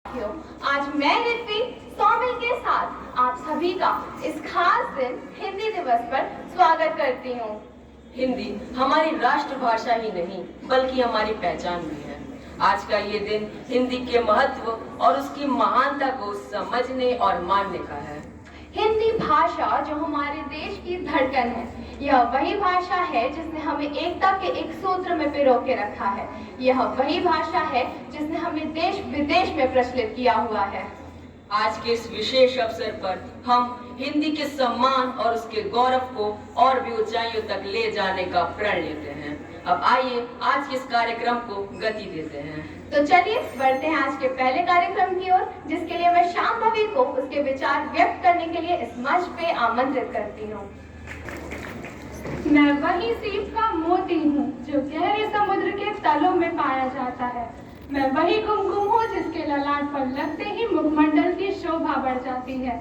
साथियों, आज मैं रित्वी सोमिल के साथ आप सभी का इस खास दिन हिंदी दिवस पर स्वागत करती हूँ। हिंदी हमारी राष्ट्रभाषा ही नहीं बल्कि हमारी पहचान भी है। आज का ये दिन हिंदी के महत्व और उसकी महानता को समझने और मानने का है। हिंदी भाषा जो हमारे देश की धड़कन है, यह वही भाषा है जिसने हमें एकता के एक सूत्र में पिरो के रखा है। यह वही भाषा है जिसने हमें देश विदेश में प्रचलित किया हुआ है। आज के इस विशेष अवसर पर हम हिंदी के सम्मान और उसके गौरव को और भी ऊंचाइयों तक ले जाने का प्रण लेते हैं। अब आइए आज के इस कार्यक्रम को गति देते हैं। तो चलिए बढ़ते हैं आज के पहले कार्यक्रम की ओर, जिसके लिए मैं शांभवी को उसके विचार व्यक्त करने के लिए इस मंच पे आमंत्रित करती हूँ। मैं वही सीप का मोती हूँ जो गहरे समुद्र के तलों में पाया जाता है। मैं वही कुमकुम हूँ जिसके ललाट पर लगते ही मुखमंडल की शोभा बढ़ जाती है।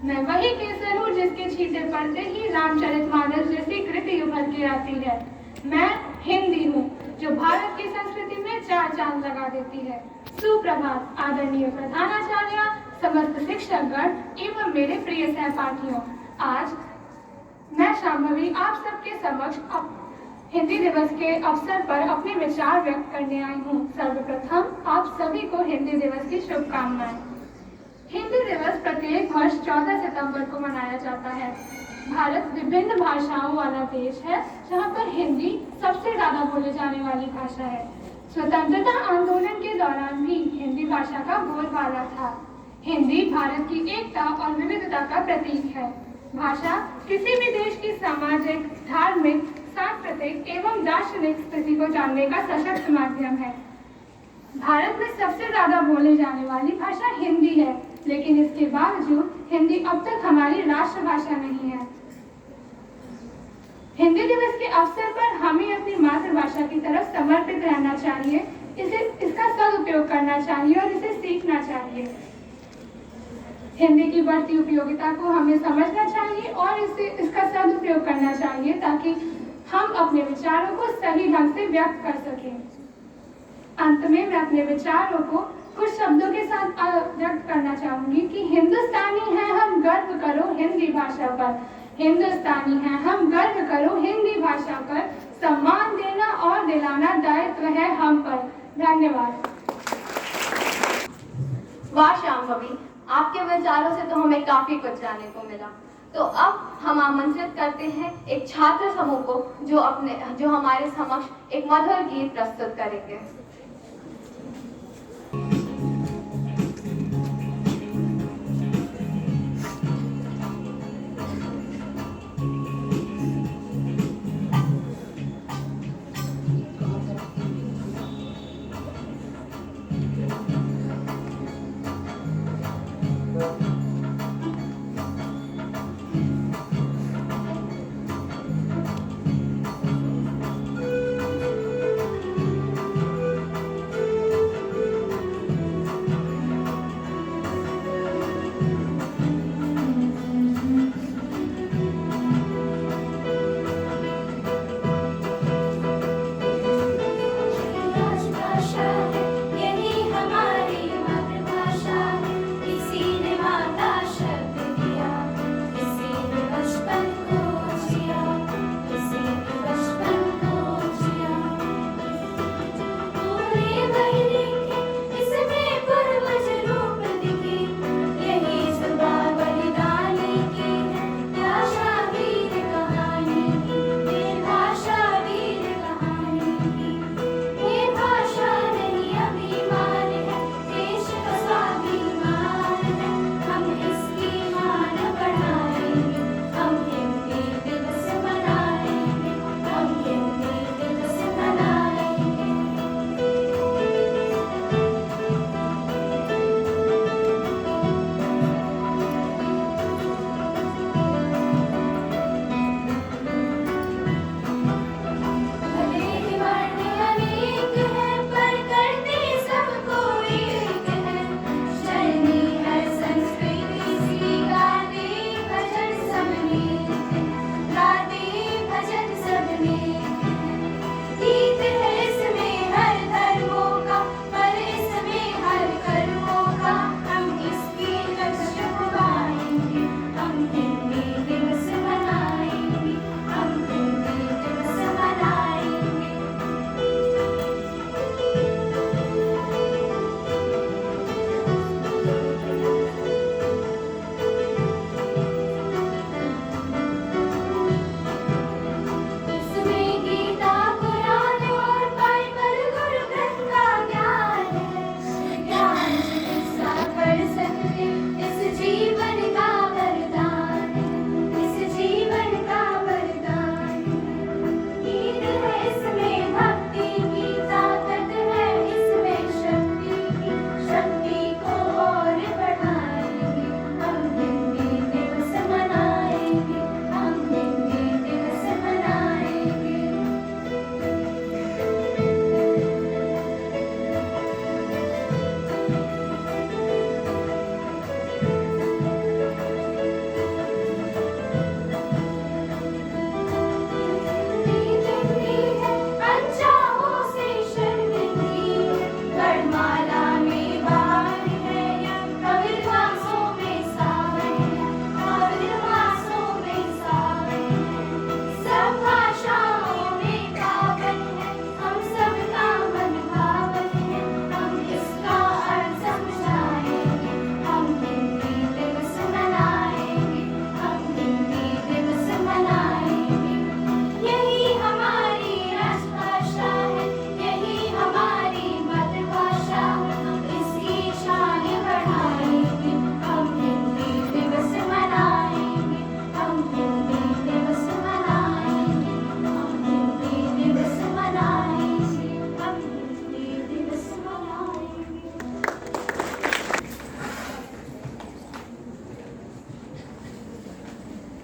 मैं वही केसर हूँ जिसके छींटे पड़ते ही रामचरितमानस जैसी कृति उभर के आती है। मैं हिंदी हूँ जो भारत की संस्कृति में चार चांद लगा देती है। सुप्रभात आदरणीय प्रधानाचार्य, समस्त शिक्षकगण एवं मेरे प्रिय सहपाठियों। आज मैं शांभवी आप सबके समक्ष हिंदी दिवस के अवसर पर अपने विचार व्यक्त करने आई हूँ। सर्वप्रथम आप सभी को हिंदी दिवस की शुभकामनाएं। हिंदी दिवस प्रत्येक वर्ष 14 सितंबर को मनाया जाता है। भारत विभिन्न भाषाओं वाला देश है, जहाँ पर हिंदी सबसे ज्यादा बोले जाने वाली भाषा है। स्वतंत्रता आंदोलन के दौरान भी हिंदी भाषा का बोलबाला था। हिंदी भारत की एकता और विविधता का प्रतीक है। भाषा किसी भी देश की सामाजिक, धार्मिक, सांस्कृतिक एवं दार्शनिक स्थिति को जानने का सशक्त माध्यम है। भारत में सबसे ज्यादा बोले जाने वाली भाषा हिंदी है, लेकिन इसके बावजूद हिंदी अब तक हमारी राष्ट्रभाषा नहीं है। हिंदी दिवस के अवसर पर हमें अपनी मातृभाषा की तरफ समर्पित रहना चाहिए, इसका सदुपयोग करना चाहिए और इसे सीखना चाहिए। हिंदी की बढ़ती उपयोगिता को हमें समझना चाहिए और इसका सदुपयोग करना चाहिए ताकि हम अपने विचारों को सही ढंग से व्यक्त कर सकें। अंत में मैं अपने विचारों को कुछ शब्दों के साथ व्यक्त करना चाहूंगी कि हिंदुस्तानी हैं हम, गर्व करो हिंदी भाषा पर। हिंदुस्तानी हैं हम, गर्व करो हिंदी भाषा पर। सम्मान देना और दिलाना दायित्व है हम पर। धन्यवाद। वाह शांभवी, आपके विचारों से तो हमें काफी कुछ जानने को मिला। तो अब हम आमंत्रित करते हैं एक छात्र समूह को जो हमारे समक्ष एक मधुर गीत प्रस्तुत करेंगे।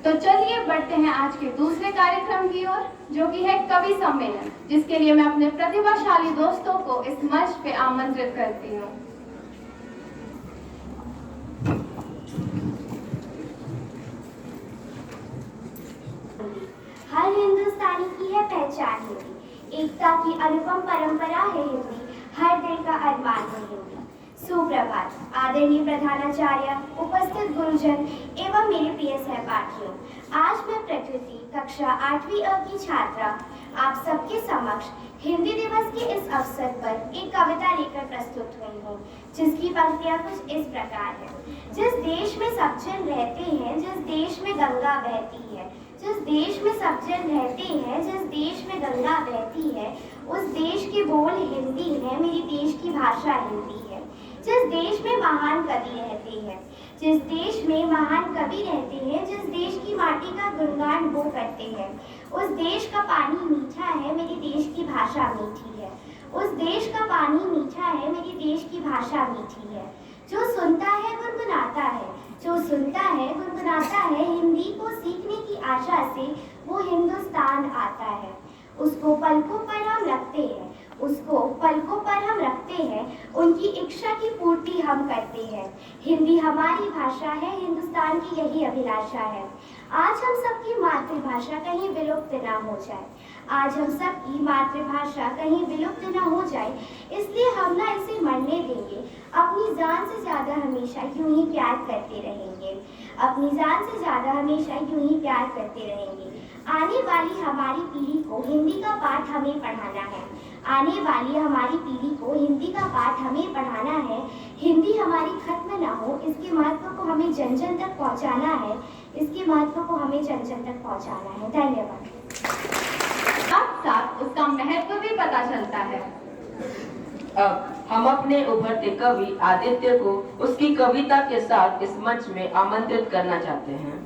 तो चलिए बढ़ते हैं आज के दूसरे कार्यक्रम की ओर, जो कि है कवि सम्मेलन, जिसके लिए मैं अपने प्रतिभाशाली दोस्तों को इस मंच पे आमंत्रित करती हूँ। हर हिंदुस्तानी की है पहचान हिंदी, एकता की अनुपम परंपरा है हिंदी, हर दिल का अरमान है हिंदी। सुप्रभात आदरणीय प्रधानाचार्य, उपस्थित गुरुजन एवं मेरे प्रिय सहपाठियों। आज मैं प्रकृति कक्षा 8वीं अ की छात्रा आप सबके समक्ष हिंदी दिवस के इस अवसर पर एक कविता लेकर प्रस्तुत हुई हूँ, जिसकी पंक्तियाँ कुछ इस प्रकार हैं। जिस देश में सब जन रहते हैं, जिस देश में गंगा बहती है, जिस देश में सब जन रहते हैं, जिस देश में गंगा बहती है, उस देश के बोल हिंदी है, मेरी देश की भाषा हिंदी है। जिस देश में महान कवि रहते हैं, जिस देश में महान कवि रहते हैं, जिस देश की माटी का गुणगान वो करते हैं, उस देश का पानी मीठा है, मेरी देश की भाषा मीठी है। उस देश का पानी मीठा है, मेरी देश की भाषा मीठी है। जो सुनता है गुनगुनाता है, जो सुनता है गुनगुनाता है, हिंदी को सीखने की आशा से वो हिंदुस्तान आता है। उसको पलकों पर हम रखते हैं, उसको पलकों पर हम रखते हैं, उनकी इच्छा की पूर्ति हम करते हैं। हिंदी हमारी भाषा है, हिंदुस्तान की यही अभिलाषा है। आज हम सबकी मातृभाषा कहीं विलुप्त ना हो जाए, आज हम सबकी मातृभाषा कहीं विलुप्त ना हो जाए, इसलिए हम ना इसे मरने देंगे। अपनी जान से ज्यादा हमेशा यूं ही प्यार करते रहेंगे, अपनी जान से ज्यादा हमेशा यूं ही प्यार करते रहेंगे। आने वाली हमारी पीढ़ी को हिंदी का पाठ हमें पढ़ाना है, आने वाली हमारी पीढ़ी को हिंदी का पाठ हमें पढ़ाना है। हिंदी हमारी खत्म ना हो, इसके महत्व को हमें जन जन तक पहुंचाना है, इसके महत्व को हमें जन जन तक पहुंचाना है। धन्यवाद। साथ साथ उसका महत्व भी पता चलता है। अब हम अपने उभरते कवि आदित्य को उसकी कविता के साथ इस मंच में आमंत्रित करना चाहते हैं।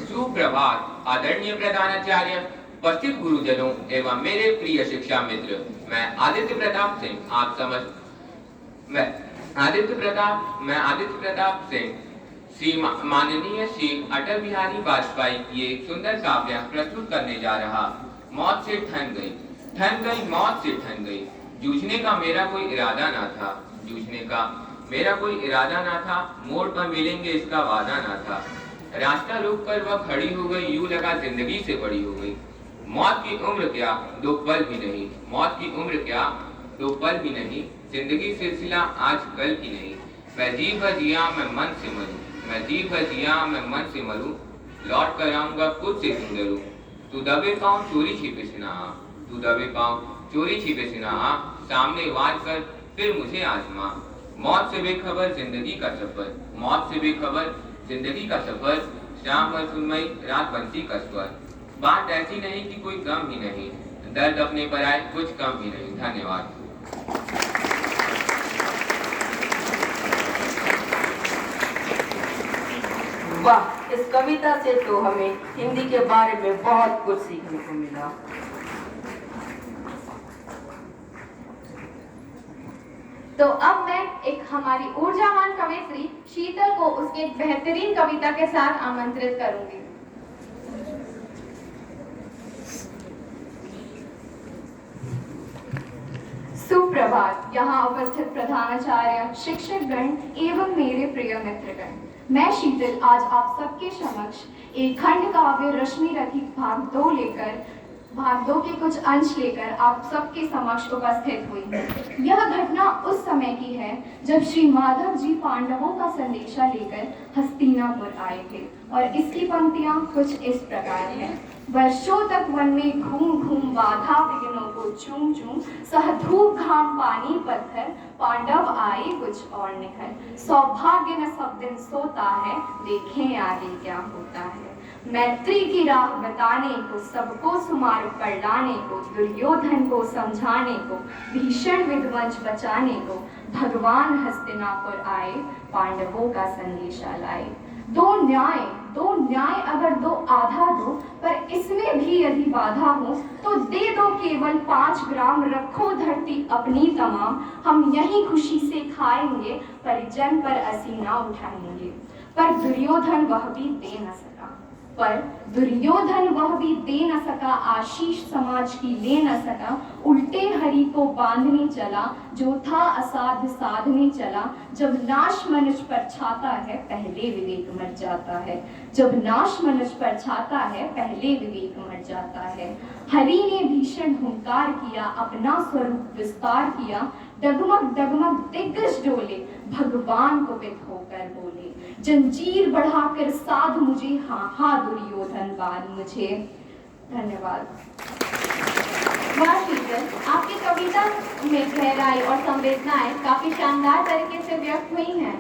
सुप्रभात आदरणीय प्रधानाचार्य, उपस्थित गुरुजनों एवं मेरे प्रिय शिक्षा मित्र। मैं आदित्य प्रताप सिंह श्री माननीय श्री अटल बिहारी वाजपेयी की एक सुंदर काव्य प्रस्तुत करने जा रहा। मौत से ठन गई मौत से ठन गई। जूझने का मेरा कोई इरादा ना था, जूझने का मेरा कोई इरादा ना था, मोड़ पर मिलेंगे इसका वादा ना था। रास्ता रोक कर वह खड़ी हो गई, यूं लगा जिंदगी से बड़ी हो गई। मौत की उम्र क्या दो पल भी नहीं, मौत की उम्र क्या दो पल भी नहीं, जिंदगी सिलसिला आज कल की नहीं। मैं जी भर जिया मैं मन से मरूं, मैं जी भर जिया मैं मन से मरूं, लौट कर आऊंगा खुद से सुंदरूं। तू दबे पाँव चोरी छिपे से ना आ, तू दबे पाँव चोरी छिपे से ना आ, सामने वार कर फिर मुझे आजमा। मौत से बेखबर जिंदगी का सफर, मौत से बेखबर जिंदगी का सफर, शाम भर सुनमई रात बंसी का स्वर। बात ऐसी नहीं कि कोई गम ही नहीं, दर्द अपने पर आए कुछ कम ही नहीं। धन्यवाद। वाह, इस कविता से तो हमें हिंदी के बारे में बहुत कुछ सीखने को मिला। तो अब मैं एक हमारी ऊर्जावान कवयित्री शीतल को उसकी एक बेहतरीन कविता के साथ आमंत्रित करूंगी। सुप्रभात यहाँ उपस्थित प्रधानाचार्य, शिक्षकगण एवं मेरे प्रिय मित्रगण। मैं शीतल आज आप सबके समक्ष एक खंड काव्य रश्मि रथित भाग 2 के कुछ अंश लेकर आप सबके समक्ष उपस्थित हुई हूँ। यह घटना उस समय की है जब श्री माधव जी पांडवों का संदेशा लेकर हस्तिनापुर आए थे, और इसकी पंक्तियां कुछ इस प्रकार हैं। वर्षों तक वन में घूम घूम बाधा विघ्नों को चूम चूम, सह धूप घाम पानी पत्थर, पांडव आए कुछ और निखर। सौभाग्य न सब दिन सोता है, देखें आगे क्या होता है। मैत्री की राह बताने को, सबको सुमार्ग पर लाने को, दुर्योधन को समझाने को, भीषण विध्वंस बचाने को, भगवान हस्तिनापुर आए, पांडवों का संदेशा लाए। दो न्याय दो न्याय अगर दो आधा दो, पर इसमें भी यदि बाधा हो तो दे दो केवल 5 ग्राम, रखो धरती अपनी तमाम। हम यही खुशी से खाएंगे, परिजन पर असीना उठाएंगे। पर दुर्योधन वह भी दे न सका, आशीष समाज की ले न सका। उल्टे हरि को बांधने चला, जो था असाध साधने चला। जब नाश मनुष्य पर छाता है, पहले विवेक मर जाता है। जब नाश मनुष्य पर छाता है, पहले विवेक मर जाता है। हरि ने भीषण हुंकार किया, अपना स्वरूप विस्तार किया। डगमग डगमग दिग्गज डोले, भगवान कुपित होकर बोले। जंजीर बढ़ाकर साध मुझे, हाँ हाँ दुर्योधन बांध मुझे। धन्यवाद। वाह टीचर, आपकी कविता में गहराई और संवेदनाएं काफी शानदार तरीके से व्यक्त हुई हैं।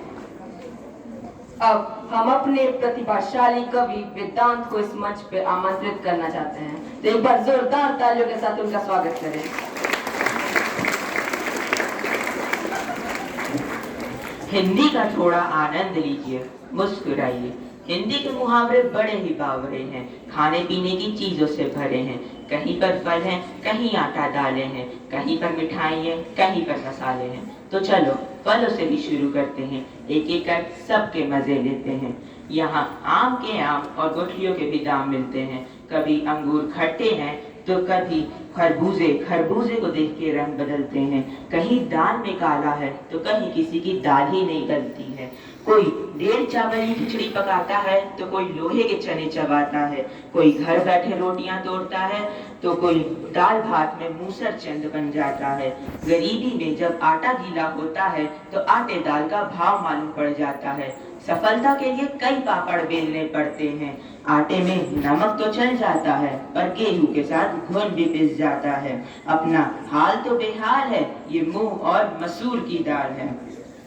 अब हम अपने प्रतिभाशाली कवि वेदांत को इस मंच पे आमंत्रित करना चाहते हैं, तो एक बार जोरदार तालियों के साथ उनका स्वागत करें। हिंदी का थोड़ा आनंद लीजिए, मुस्कुराइए। हिंदी के मुहावरे बड़े ही बावरे हैं, खाने पीने की चीजों से भरे हैं। कहीं पर फल हैं, कहीं आटा दालें हैं, कहीं पर मिठाई है, कहीं पर मसाले हैं। तो चलो फलों से ही शुरू करते हैं, एक एक कर सबके मजे लेते हैं। यहाँ आम के आम और गुठलियों के भी दाम मिलते हैं। कभी अंगूर खट्टे हैं तो कभी खरबूजे को देख के रंग बदलते हैं। कहीं दाल में काला है तो कहीं किसी की दाल ही नहीं गलती है। कोई 1.5 चावल की खिचड़ी पकाता है तो कोई लोहे के चने चबाता है। कोई घर बैठे रोटियां तोड़ता है तो कोई दाल भात में मूसर चंद बन जाता है। गरीबी में जब आटा गीला होता है तो आटे दाल का भाव मालूम पड़ जाता है। सफलता के लिए कई पापड़ बेलने पड़ते हैं। आटे में नमक तो चल जाता है, पर गेहूं के साथ घुन भी पिस जाता है। अपना हाल तो बेहाल है, ये मूंग और मसूर की दाल है।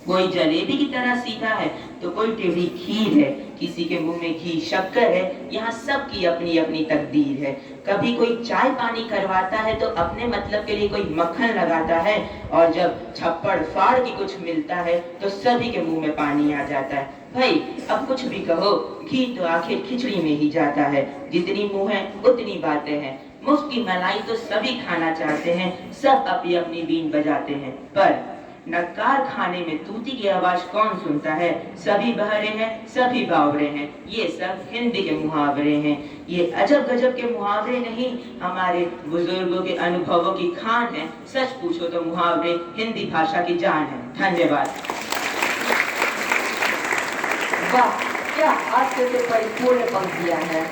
कोई जलेबी की तरह सीधा है तो कोई टेढ़ी खीर है। किसी के मुंह में घी शक्कर है, यहाँ सबकी अपनी अपनी तकदीर है। कभी कोई चाय पानी करवाता है तो अपने मतलब के लिए कोई मक्खन लगाता है, और जब छप्पड़ फाड़ की कुछ मिलता है तो सभी के मुंह में पानी आ जाता है। भाई अब कुछ भी कहो, घी तो आखिर खिचड़ी में ही जाता है। जितनी मुंह है उतनी बातें हैं। मुफ्त की मलाई तो सभी खाना चाहते हैं, सब अपनी अपनी बीन बजाते हैं, पर नक्कार खाने में तूती की आवाज कौन सुनता है। सभी बहरे हैं, सभी बावरे हैं। ये सब हिंदी के मुहावरे हैं। ये अजब गजब के मुहावरे नहीं, हमारे बुजुर्गों के अनुभवों की खान है। सच पूछो तो मुहावरे हिंदी भाषा की जान है। धन्यवाद। वाह, क्या हास्य से परिपूर्ण पंक्तियां हैं।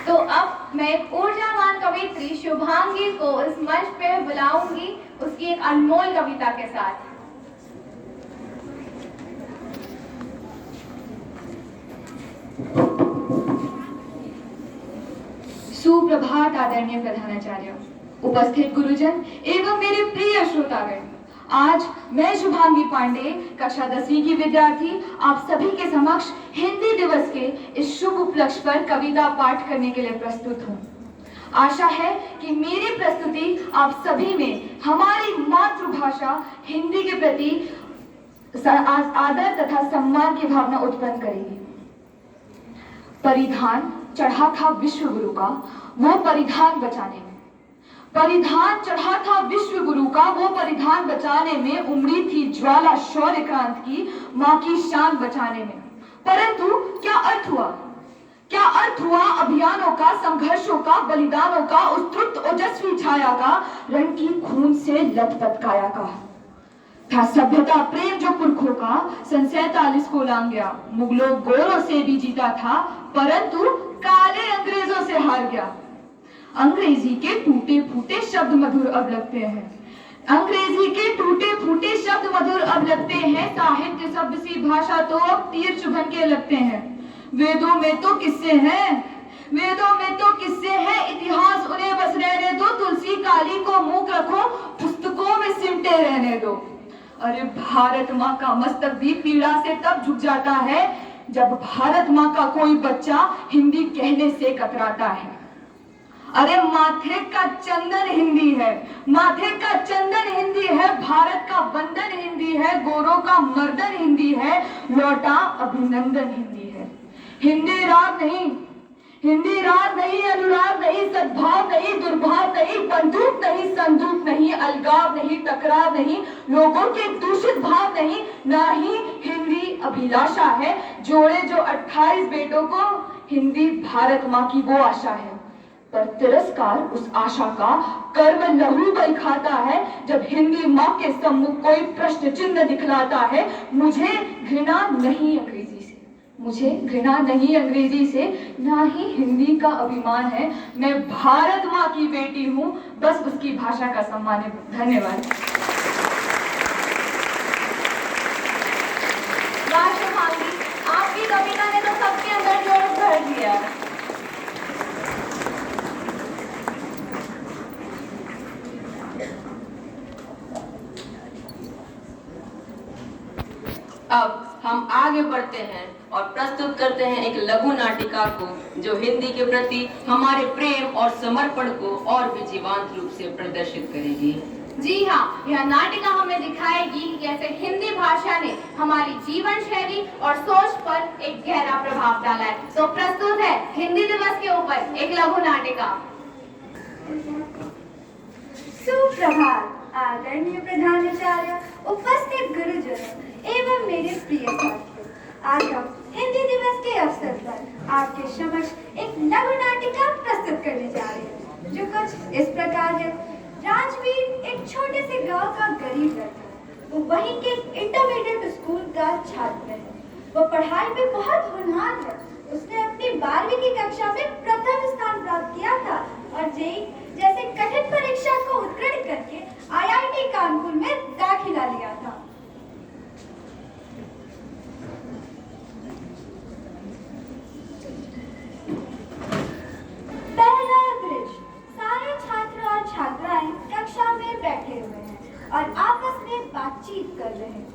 तो अब मैं एक ऊर्जावान कवित्री शुभांगी को इस मंच पे बुलाऊंगी, उसकी एक अनमोल कविता के साथ। सुप्रभात आदरणीय प्रधानाचार्य, उपस्थित गुरुजन एवं मेरे प्रिय श्रोतागण। आज मैं शुभांगी पांडे, कक्षा 10वीं की विद्यार्थी, आप सभी के समक्ष हिंदी दिवस के इस शुभ उपलक्ष्य पर कविता पाठ करने के लिए प्रस्तुत हूँ। आशा है कि मेरी प्रस्तुति आप सभी में हमारी मातृभाषा हिंदी के प्रति आदर तथा सम्मान की भावना उत्पन्न करेगी। परिधान चढ़ा था विश्व गुरु का, वो परिधान बचाने में। परिधान चढ़ा था विश्व गुरु का, वो परिधान बचाने में। उमड़ी थी ज्वाला शौर्य क्रांत की, मां की शान बचाने में। परंतु क्या अर्थ हुआ? क्या अर्थ हुआ अभियानों का, संघर्षों का, बलिदानों का, उत्तुंग ओजस्वी छाया का, रण की खून से लथपथ काया का? था सभ्यता प्रेम जो पुरखों का, सन 47 को लांग गया। मुगलों गोरों से भी जीता था, परंतु काले अंग्रेजों से हार गया। अंग्रेजी के टूटे फूटे शब्द मधुर अब लगते हैं। अंग्रेजी के टूटे फूटे शब्द मधुर अब लगते हैं। साहित्य शब्द सी भाषा तो अब तीर चुभन के लगते हैं। वेदों में तो किस्से हैं, वेदों में तो किस्से हैं। इतिहास उन्हें बस रहने दो, तुलसी काली को मूक रखो, पुस्तकों में सिमटे रहने दो। अरे भारत माँ का मस्तक भी पीड़ा से तब झुक जाता है जब भारत माँ का कोई बच्चा हिंदी कहने से कतराता है। अरे माथे का चंदन हिंदी है, माथे का चंदन हिंदी है, भारत का वंदन हिंदी है, गोरों का मर्दन हिंदी है, लौटा अभिनंदन हिंदी है। हिंदी राग नहीं, हिंदी राग नहीं, अनुराग नहीं, सद्भाव नहीं, दुर्भाव नहीं, बंदूक नहीं, संदूक नहीं, अलगाव नहीं, टकराव नहीं, लोगों के दूषित भाव नहीं, ना ही हिंदी अभिलाषा है। जोड़े जो 28 बेटों को, हिंदी भारत माँ की वो आशा है। पर तिरस्कार उस आशा का कर्म लहू बल खाता है जब हिंदी माँ के सम्मुख कोई प्रश्न चिन्ह दिखलाता है। मुझे घृणा नहीं अंग्रेजी से, मुझे घृणा नहीं अंग्रेजी से, ना ही हिंदी का अभिमान है। मैं भारत माँ की बेटी हूँ, बस उसकी भाषा का सम्मान है। धन्यवाद। वाह शुभांगी, आपकी कविता ने तो सबके अंदर जोश भर दिया। अब हम आगे बढ़ते हैं और प्रस्तुत करते हैं एक लघु नाटिका को जो हिंदी के प्रति हमारे प्रेम और समर्पण को और भी जीवंत रूप से प्रदर्शित करेगी। जी हाँ, यह नाटिका हमें दिखाएगी कि कैसे हिंदी भाषा ने हमारी जीवन शैली और सोच पर एक गहरा प्रभाव डाला है। तो प्रस्तुत है हिंदी दिवस के ऊपर एक लघु नाटिका। सुप्रभात आदरणीय प्रधानाचार्य, उपस्थित गुरुजनों एवं मेरे प्रिय साथियों, आज हम हिंदी दिवस के अवसर पर आपके समक्ष एक लघु नाटिका प्रस्तुत करने जा रहे हैं जो कुछ इस प्रकार है। राजवीर एक छोटे से गांव का गरीब लड़का है। वो वहीं के इंटरमीडिएट स्कूल का छात्र है। वो पढ़ाई में बहुत होनहार है। उसने अपनी 12वीं की कक्षा में प्रथम स्थान प्राप्त किया था और जेईई जैसे कठिन परीक्षा को उत्तीर्ण करके IIT कानपुर में दाखिला लिया था। पहला दृश्य, सारे छात्र और छात्राएं कक्षा में बैठे हुए हैं और आपस में बातचीत कर रहे हैं।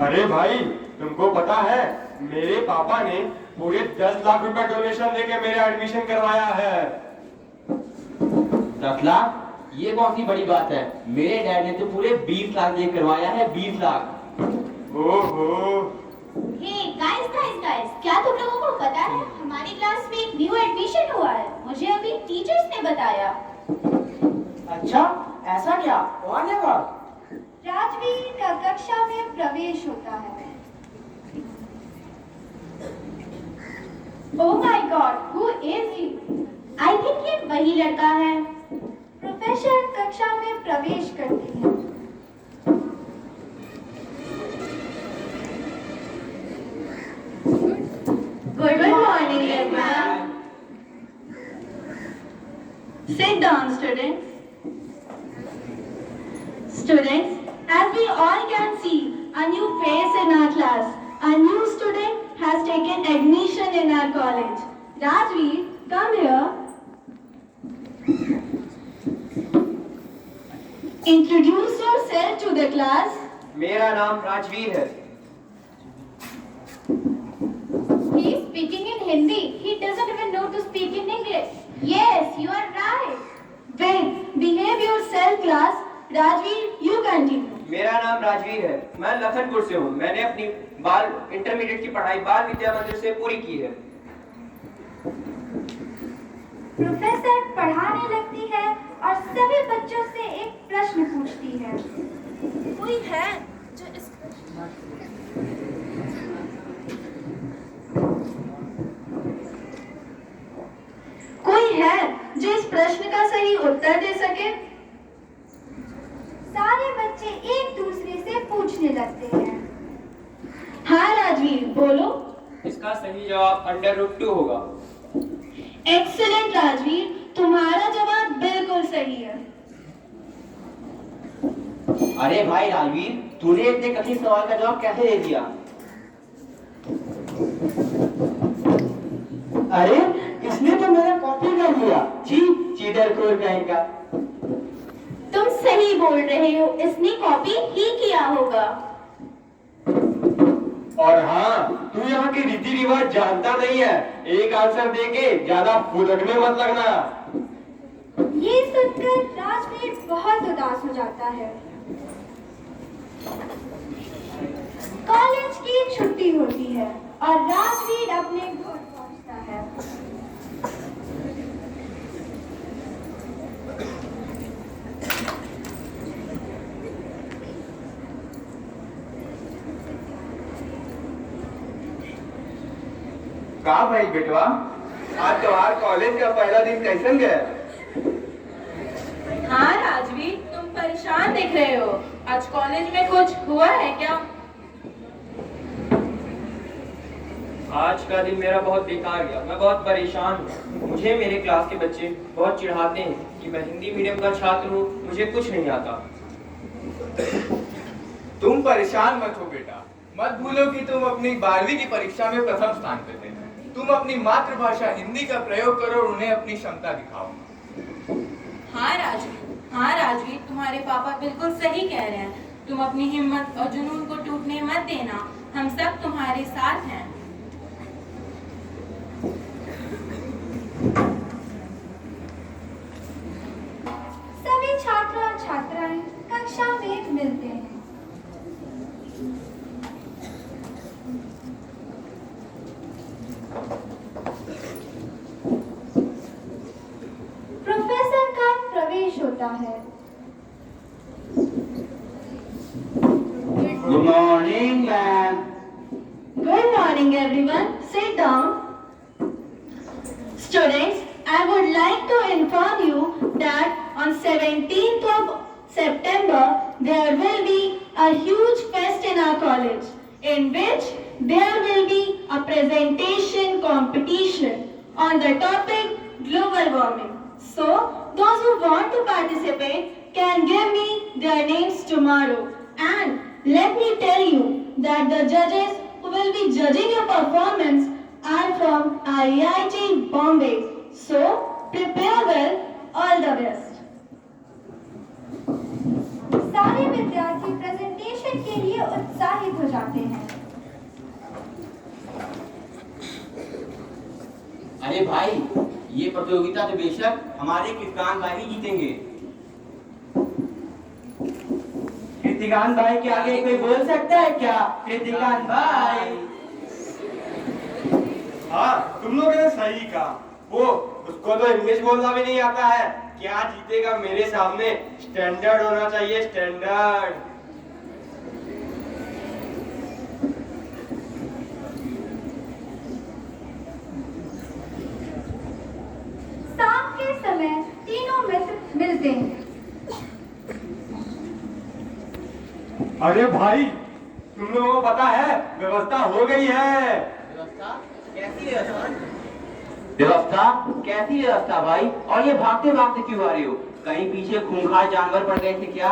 अरे भाई, तुमको पता है मेरे पापा ने पूरे 10 लाख रुपए डोनेशन देके मेरा एडमिशन करवाया है। 10 लाख? ये कौन सी बड़ी बात है? मेरे डैड ने तो पूरे 20 लाख दे करवाया है। 20 लाख। ओहो। हे गाइस, क्या तुम लोगों को पता है हमारी क्लास में एक न्यू एडमिशन हुआ है? मुझे अभी टीचर्स ने बताया। अच्छा, ऐसा क्या? कौन है वो? राजवीर का कक्षा में प्रवेश होता है। Oh my God, who is he? I think ये वही लड़का है। प्रोफेसर कक्षा में प्रवेश करती है। Good morning, everyone. Sit down, students. Students, as we all can see, a new face in our class. A new student has taken admission in our college. Rajveer, come here. Introduce yourself to the class. मेरा नाम राजवीर है। He is speaking in Hindi. He doesn't even know to speak in English. Yes, you are right. Wait, behave yourself, class. Rajveer, you continue. मेरा नाम राजवीर है। मैं लखनपुर से हूँ। मैंने अपनी इंटरमीडिएट की पढ़ाई बाल विद्या मंदिर से पूरी की है। प्रोफेसर पढ़ाने लगती है और सभी बच्चों से एक प्रश्न पूछती है। कोई है जो इस प्रश्न का सही उत्तर दे सके? सारे बच्चे एक दूसरे से पूछने लगते हैं। हाँ राजवीर, बोलो। इसका सही जवाब √2 होगा। एक्सीलेंट राजवीर, तुम्हारा जवाब बिल्कुल सही है। अरे भाई राजवीर, तूने इतने कठिन सवाल का जवाब कैसे दे दिया? अरे इसने तो मेरा कॉपी कर लिया। जी, चीटरखोर कहेगा। तुम सही बोल रहे हो, इसने कॉपी ही किया होगा। और हाँ, तू यहाँ के रीति रिवाज जानता नहीं है। एक आंसर देके ज्यादा फुदकने मत लगना। ये सुनकर राजवीर बहुत उदास हो जाता है। कॉलेज की छुट्टी होती है और राजवीर अपने घर पहुंचता है। कहा भाई बेटवा, आज तुम्हार कॉलेज का पहला दिन कैसन गया? हाँ राजवीर, तुम परेशान दिख रहे हो। आज कॉलेज में कुछ हुआ है क्या? आज का दिन मेरा बहुत बेकार गया। मैं बहुत परेशान हूँ। मुझे मेरे क्लास के बच्चे बहुत चिढ़ाते हैं कि मैं हिंदी मीडियम का छात्र हूँ, मुझे कुछ नहीं आता। तुम परेशान मत हो बेटा। मत भूलो कि तुम अपनी 12वीं की परीक्षा में प्रथम स्थान पे थे। तुम अपनी मातृभाषा हिंदी का प्रयोग करो और उन्हें अपनी क्षमता दिखाओ। हाँ राजवीर, तुम्हारे पापा बिल्कुल सही कह रहे हैं। तुम अपनी हिम्मत और जुनून को टूटने मत देना। हम सब तुम्हारे साथ हैं। सभी छात्र और छात्राएं कक्षा में मिलते हैं। प्रोफेसर का प्रवेश होता है। Good morning ma'am. Good morning everyone. Sit down. Students, I would like to inform you that on 17th of September there will be a huge fest in our college in which there will be a presentation competition on the topic global warming. So, those who want to participate can give me their names tomorrow. And let me tell you that the judges who will be judging your performance are from IIT Bombay. So, prepare well. All the best. सारे विद्यार्थी presentation के लिए उत्साहित हो जाते हैं। अरे भाई, ये प्रतियोगिता तो बेशक हमारे कीर्तिकान भाई ही जीतेंगे। कीर्तिकान भाई के आगे कोई बोल सकता है क्या? कीर्तिकान भाई। हाँ, तुम लोगों ने सही कहा। वो उसको तो इंग्लिश बोलना भी नहीं आता है। क्या जीतेगा मेरे सामने? स्टैंडर्ड होना चाहिए, स्टैंडर्ड। शाम के समय तीनों मित्र मिलते हैं। अरे भाई, तुम लोगों को पता है व्यवस्था हो गई है। व्यवस्था? कैसी व्यवस्था? व्यवस्था? कैसी व्यवस्था भाई? और ये भागते भागते क्यों आ रहे हो? कहीं पीछे खूंखार जानवर पड़ गए थे क्या?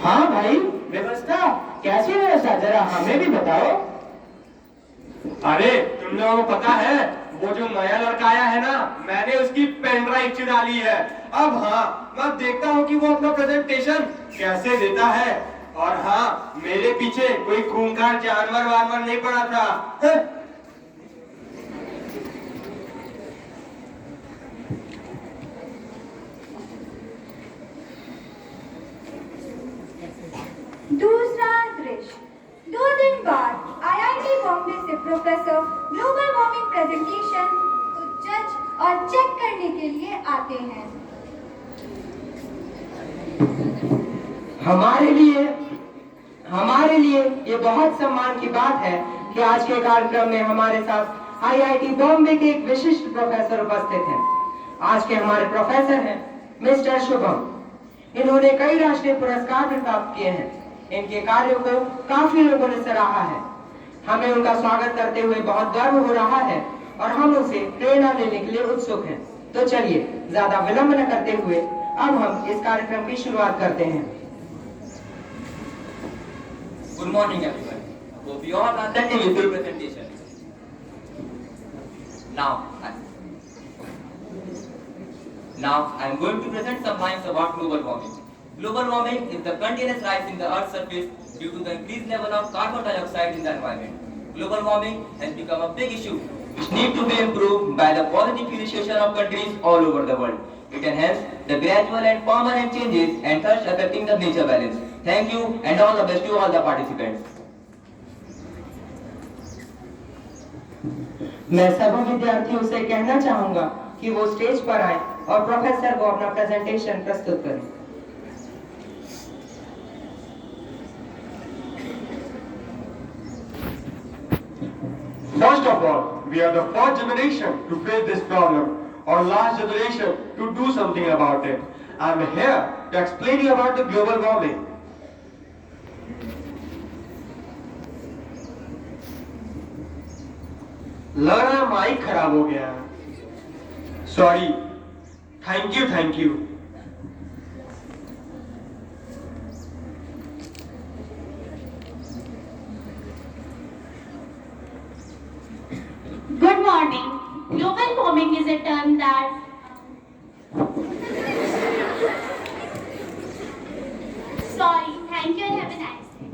हाँ भाई, व्यवस्था? कैसी व्यवस्था? जरा हमें भी बताओ। अरे तुम लोगों को पता है, वो जो नया लड़का आया है ना, मैंने उसकी पेन ड्राइव चुरा ली है। अब हाँ, मैं देखता हूँ कि वो अपना प्रेजेंटेशन कैसे देता है। और हाँ, मेरे पीछे कोई खूंखार जानवर वानवर नहीं पड़ा था। दूसरा दृश्य। 2 दिन बाद आईआईटी बॉम्बे से प्रोफेसर ग्लोबल वार्मिंग प्रेजेंटेशन को जज और चेक करने के लिए आते हैं। हमारे लिए ये बहुत सम्मान की बात है कि आज के कार्यक्रम में हमारे साथ आईआईटी बॉम्बे के एक विशिष्ट प्रोफेसर उपस्थित हैं। आज के हमारे प्रोफेसर हैं मिस्टर शुभम। इन्होंने कई राष्ट्रीय पुरस्कार भी प्राप्त किए हैं। इनके कार्यों को काफी लोगों ने सराहा है। हमें उनका स्वागत करते हुए बहुत गर्व हो रहा है और हम उनसे प्रेरणा लेने के लिए उत्सुक हैं। तो चलिए, ज्यादा विलंब न करते हुए अब हम इस कार्यक्रम की शुरुआत करते हैं। Good morning, everyone. Hope you all are done with your presentation. Now, I am going to present some lines about global warming. Global warming is the continuous rise in the Earth's surface due to the increased level of carbon dioxide in the environment. Global warming has become a big issue which need to be improved by the positive initiation of countries all over the world. It enhances the gradual and permanent changes and thus affecting the nature balance. Thank you and all the best to all the participants. मैं सभी विद्यार्थियों से कहना चाहूंगा कि वो stage पर आए और प्रोफेसर को अपना प्रेजेंटेशन प्रस्तुत करें। First of all, we are the first generation to face this problem, or last generation to do something about it. I am here to explain you about the global warming. लग रहा है mic खराब हो गया है। Sorry. Thank you. Good morning. Global warming is a term that Sorry, thank you and have a nice day.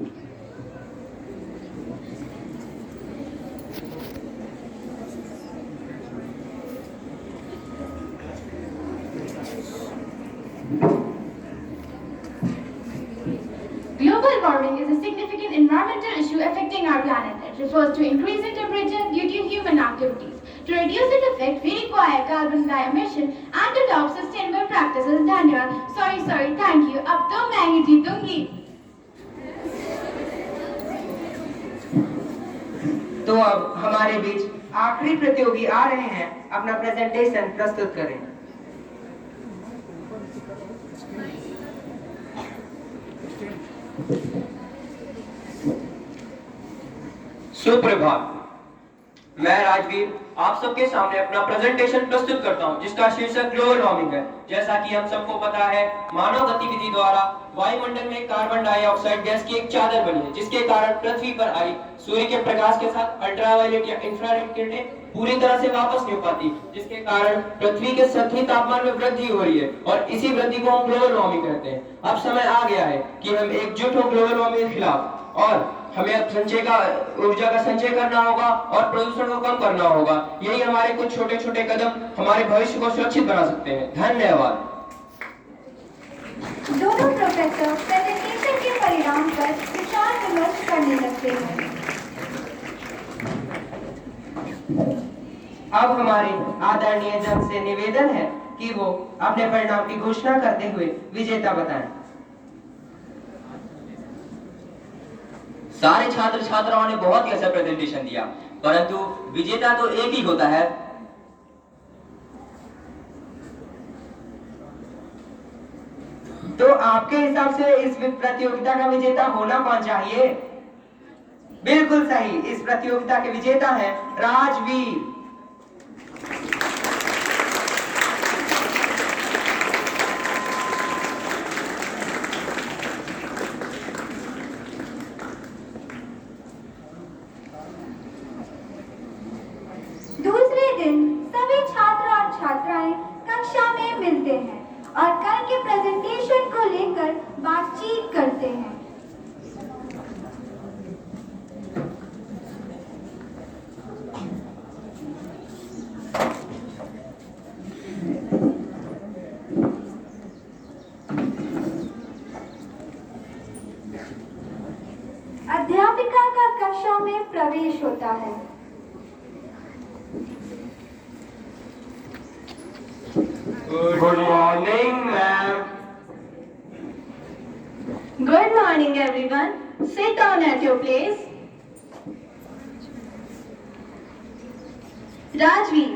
Global warming is a significant environmental issue affecting our planet. It refers to increasing temperature due to human activities. To reduce its effect, we require carbon emission and to adopt sustainable practices. धन्यवाद। Sorry, thank you। अब तो मैं ही जीतूंगी। तो अब हमारे बीच आखिरी प्रतियोगी आ रहे हैं, अपना प्रेजेंटेशन प्रस्तुत करें। सुप्रभात। मैं राजवीर आप सबके सामने अपना प्रेजेंटेशन प्रस्तुत करता हूं, जिसका शीर्षक ग्लोबल वार्मिंग है। जैसा कि हम सबको पता है, मानव गतिविधि द्वारा वायुमंडल में कार्बन डाइऑक्साइड गैस की एक चादर बनी है, जिसके कारण पृथ्वी पर आई सूर्य के प्रकाश के साथ अल्ट्रावायलेट या इंफ्रारेड किरणें पूरी तरह से वापस नहीं हो पाती, जिसके कारण पृथ्वी के सतही तापमान में वृद्धि हो रही है और इसी वृद्धि को हम ग्लोबल वार्मिंग कहते हैं। अब समय आ गया है कि हम एकजुट हो ग्लोबल वार्मिंग के खिलाफ, और हमें ऊर्जा का संचय करना होगा और प्रदूषण को कम करना होगा। यही हमारे कुछ छोटे छोटे कदम हमारे भविष्य को सुरक्षित बना सकते हैं। धन्यवाद। दोनों प्रोफेसर प्रेजेंटेशन के परिणाम पर विचार विमर्श करने लगते हैं। अब हमारे आदरणीय जज से निवेदन है कि वो अपने परिणाम की घोषणा करते हुए विजेता बताएं। सारे छात्र छात्राओं ने बहुत ही अच्छा प्रेजेंटेशन दिया, परंतु विजेता तो एक ही होता है। तो आपके हिसाब से इस प्रतियोगिता का विजेता होना कौन चाहिए? बिल्कुल सही, इस प्रतियोगिता के विजेता हैं राजवीर। दूसरे दिन सभी छात्र और छात्राएं कक्षा में मिलते हैं और कल के प्रेजेंटेशन को लेकर बातचीत करते हैं। अध्यापिका का कक्षा में प्रवेश होता है। Good morning, ma'am. Good morning, everyone. Sit down at your place. Rajveer,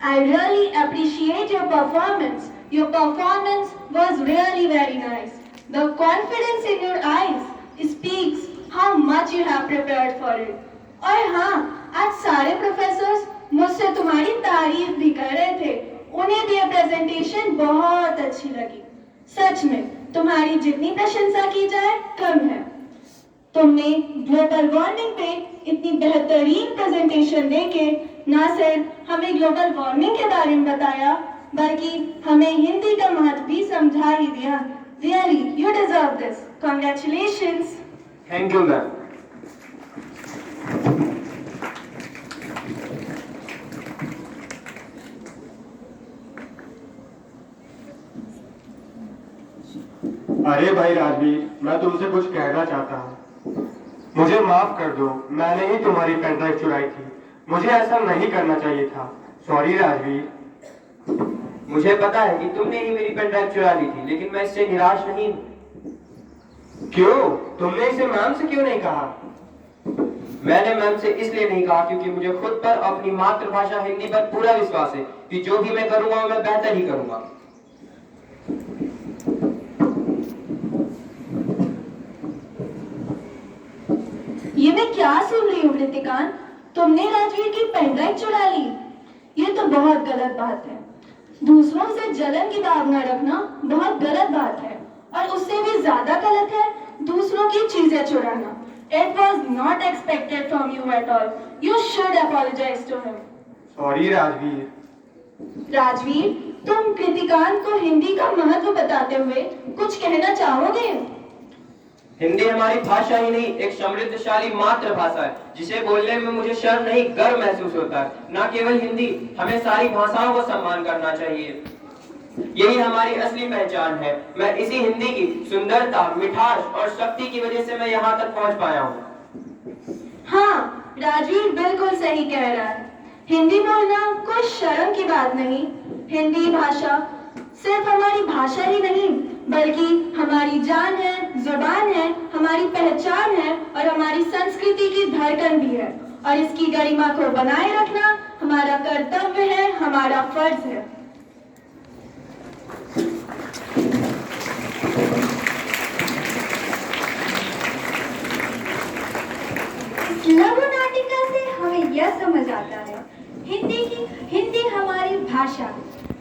I really appreciate your performance. Your performance was really very nice. The confidence in your eyes speaks how much you have prepared for it. और हाँ, आज सारे professors मुझसे तुम्हारी तारीफ भी कर रहे थे। उन्हें भी ये प्रेजेंटेशन बहुत अच्छी लगी। सच में तुम्हारी जितनी प्रशंसा की जाए कम है। तुमने ग्लोबल वार्मिंग पे इतनी बेहतरीन प्रेजेंटेशन देके न सिर्फ हमें ग्लोबल वार्मिंग के बारे में बताया, बल्कि हमें हिंदी का महत्व भी समझा ही दिया। Really, you deserve this. Congratulations. Thank you ma'am. अरे भाई राजवीर, मैं तुमसे कुछ कहना चाहता हूँ। मुझे माफ कर दो, मैंने ही तुम्हारी पेन ड्राइव चुराई थी। मुझे ऐसा नहीं करना चाहिए था। सॉरी राजवीर। मुझे पता है कि तुमने ही मेरी पेन ड्राइव चुरा ली थी, लेकिन मैं इससे निराश नहीं हूँ। क्यों? तुमने इसे मैम से क्यों नहीं कहा? मैंने मैम से इसलिए नहीं कहा क्योंकि मुझे खुद पर अपनी मातृभाषा हिंदी पर पूरा विश्वास है कि जो भी मैं करूंगा मैं बेहतर ही करूंगा। ये मैं क्या सुन रही हूँ कृतिकान, तुमने राजवीर की पेन ड्राइव चुरा ली। ये तो बहुत गलत बात है। दूसरों से जलन की भावना रखना बहुत गलत बात है, और उससे भी ज्यादा गलत है दूसरों की चीजें चुराना। It was not expected from you at all. You should apologize to him. Sorry Rajveer. Rajveer, तुम कृतिकान को हिंदी का महत्व बताते हुए कुछ कहना चाहोगे? हिंदी हमारी भाषा ही नहीं, एक समृद्धशाली मातृभाषा है जिसे बोलने में मुझे शर्म नहीं गर्व महसूस होता है। न केवल हिंदी, हमें सारी भाषाओं को सम्मान करना चाहिए। यही हमारी असली पहचान है। मैं इसी हिंदी की सुंदरता, मिठास और शक्ति की वजह से मैं यहाँ तक पहुँच पाया हूँ। हाँ, राजवीर बिल्कुल सही कह रहा है। हिंदी बोलना कोई शर्म की बात नहीं। हिंदी भाषा सिर्फ हमारी भाषा ही नहीं, बल्कि हमारी जान है, जुबान है, हमारी पहचान है और हमारी संस्कृति की धड़कन भी है। और इसकी गरिमा को बनाए रखना हमारा कर्तव्य है, हमारा फर्ज है। लघु नाटिका से हमें यह समझ आता है हिंदी हमारी भाषा,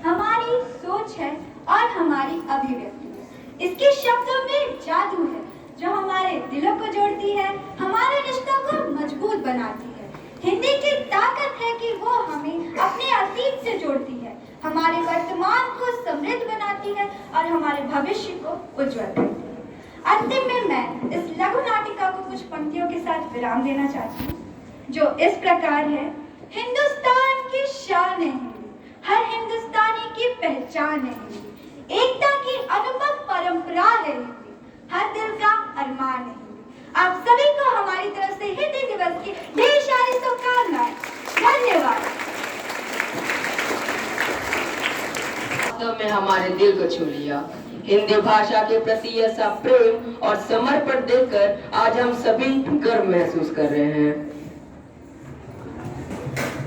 हमारी सोच है और हमारी अभिव्यक्ति है। इसके शब्दों में जादू है जो हमारे दिलों को जोड़ती है, हमारे रिश्तों को मजबूत बनाती है। हिंदी की ताकत है कि वो हमें अपने अतीत से जोड़ती है, हमारे वर्तमान को समृद्ध बनाती है और हमारे भविष्य को उज्जवल करती है। अंतिम में मैं इस लघु नाटिका को कुछ पंक्तियों के साथ विराम देना चाहती हूँ, जो इस प्रकार है। हिंदुस्तान की शान है हिंदी, हर हिंदुस्तानी की पहचान है हिंदी, एकता की अनुभव परंपरा है हिंदी, हर दिल का अरमान है हिंदी। आप सभी को हमारी तरफ से हिंदी दिवस की ढेर सारी शुभकामनाएं। धन्यवाद। वास्तव में हमारे दिल को छू लिया। हिंदी भाषा के प्रति ऐसा प्रेम और समर्पण देखकर आज हम सभी गर्व महसूस कर रहे हैं।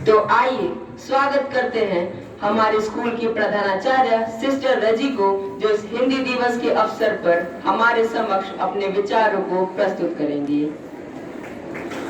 तो आइए स्वागत करते हैं हमारे स्कूल की प्रधानाचार्य सिस्टर रजी को, जो इस हिंदी दिवस के अवसर पर हमारे समक्ष अपने विचारों को प्रस्तुत करेंगी।